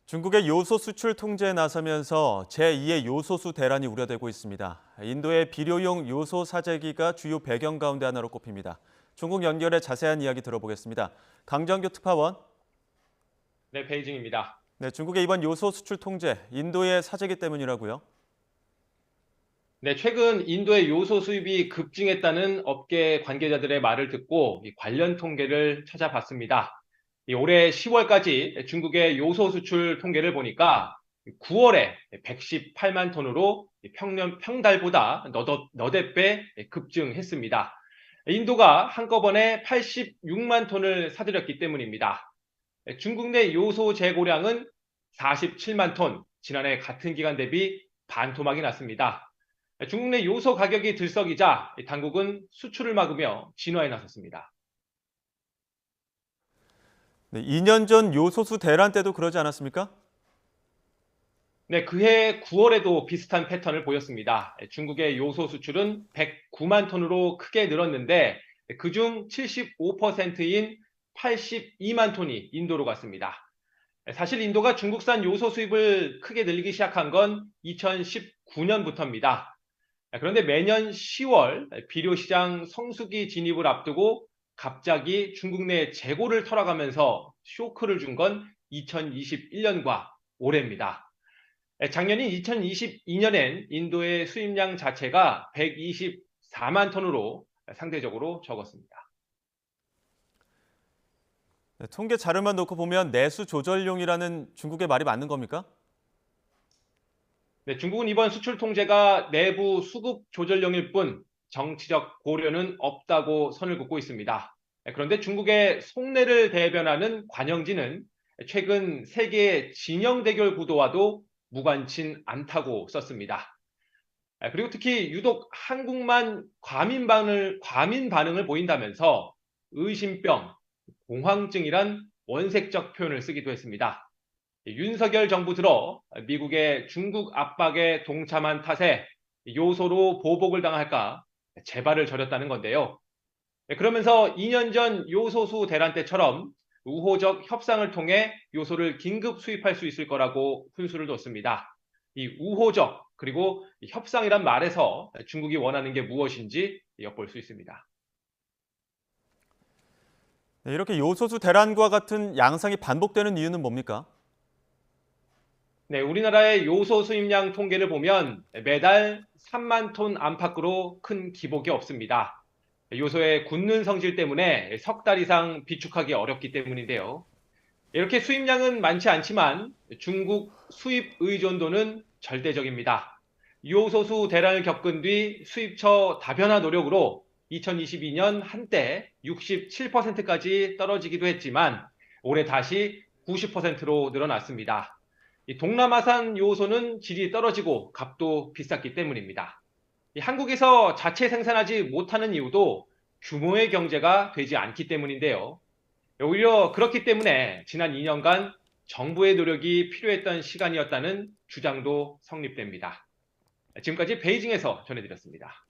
중국의 요소 수출 통제에 나서면서 제2의 요소수 대란이 우려되고 있습니다. 인도의 비료용 요소 사재기가 주요 배경 가운데 하나로 꼽힙니다. 중국 연결해 자세한 이야기 들어보겠습니다. 강정규 특파원. 네, 베이징입니다. 네, 중국의 이번 요소 수출 통제, 인도의 사재기 때문이라고요? 네, 최근 인도의 요소 수입이 급증했다는 업계 관계자들의 말을 듣고 관련 통계를 찾아봤습니다. 올해 10월까지 중국의 요소 수출 통계를 보니까 9월에 118만 톤으로 평달보다 너댓 배 급증했습니다. 인도가 한꺼번에 86만 톤을 사들였기 때문입니다. 중국 내 요소 재고량은 47만 톤, 지난해 같은 기간 대비 반토막이 났습니다. 중국 내 요소 가격이 들썩이자 당국은 수출을 막으며 진화에 나섰습니다. 네, 2년 전 요소수 대란 때도 그러지 않았습니까? 네, 그해 9월에도 비슷한 패턴을 보였습니다. 중국의 요소 수출은 109만 톤으로 크게 늘었는데 그중 75%인 82만 톤이 인도로 갔습니다. 사실 인도가 중국산 요소 수입을 크게 늘리기 시작한 건 2019년부터입니다. 그런데 매년 10월 비료시장 성수기 진입을 앞두고 갑자기 중국 내 재고를 털어가면서 쇼크를 준 건 2021년과 올해입니다. 작년인 2022년엔 인도의 수입량 자체가 124만 톤으로 상대적으로 적었습니다. 네, 통계 자료만 놓고 보면 내수 조절용이라는 중국의 말이 맞는 겁니까? 네, 중국은 이번 수출 통제가 내부 수급 조절용일 뿐 정치적 고려는 없다고 선을 긋고 있습니다. 그런데 중국의 속내를 대변하는 관영지는 최근 세계 진영 대결 구도와도 무관친 않다고 썼습니다. 그리고 특히 유독 한국만 과민 반응을 보인다면서 의심병, 공황증이란 원색적 표현을 쓰기도 했습니다. 윤석열 정부 들어 미국의 중국 압박에 동참한 탓에 요소로 보복을 당할까 재발을 저렸다는 건데요. 그러면서 2년 전 요소수 대란 때처럼 우호적 협상을 통해 요소를 긴급 수입할 수 있을 거라고 훈수를 뒀습니다. 이 우호적 그리고 협상이란 말에서 중국이 원하는 게 무엇인지 엿볼 수 있습니다. 네, 이렇게 요소수 대란과 같은 양상이 반복되는 이유는 뭡니까? 네, 우리나라의 요소 수입량 통계를 보면 매달 3만 톤 안팎으로 큰 기복이 없습니다. 요소의 굳는 성질 때문에 석 달 이상 비축하기 어렵기 때문인데요. 이렇게 수입량은 많지 않지만 중국 수입 의존도는 절대적입니다. 요소수 대란을 겪은 뒤 수입처 다변화 노력으로 2022년 한때 67%까지 떨어지기도 했지만 올해 다시 90%로 늘어났습니다. 이 동남아산 요소는 질이 떨어지고 값도 비쌌기 때문입니다. 한국에서 자체 생산하지 못하는 이유도 규모의 경제가 되지 않기 때문인데요. 오히려 그렇기 때문에 지난 2년간 정부의 노력이 필요했던 시간이었다는 주장도 성립됩니다. 지금까지 베이징에서 전해드렸습니다.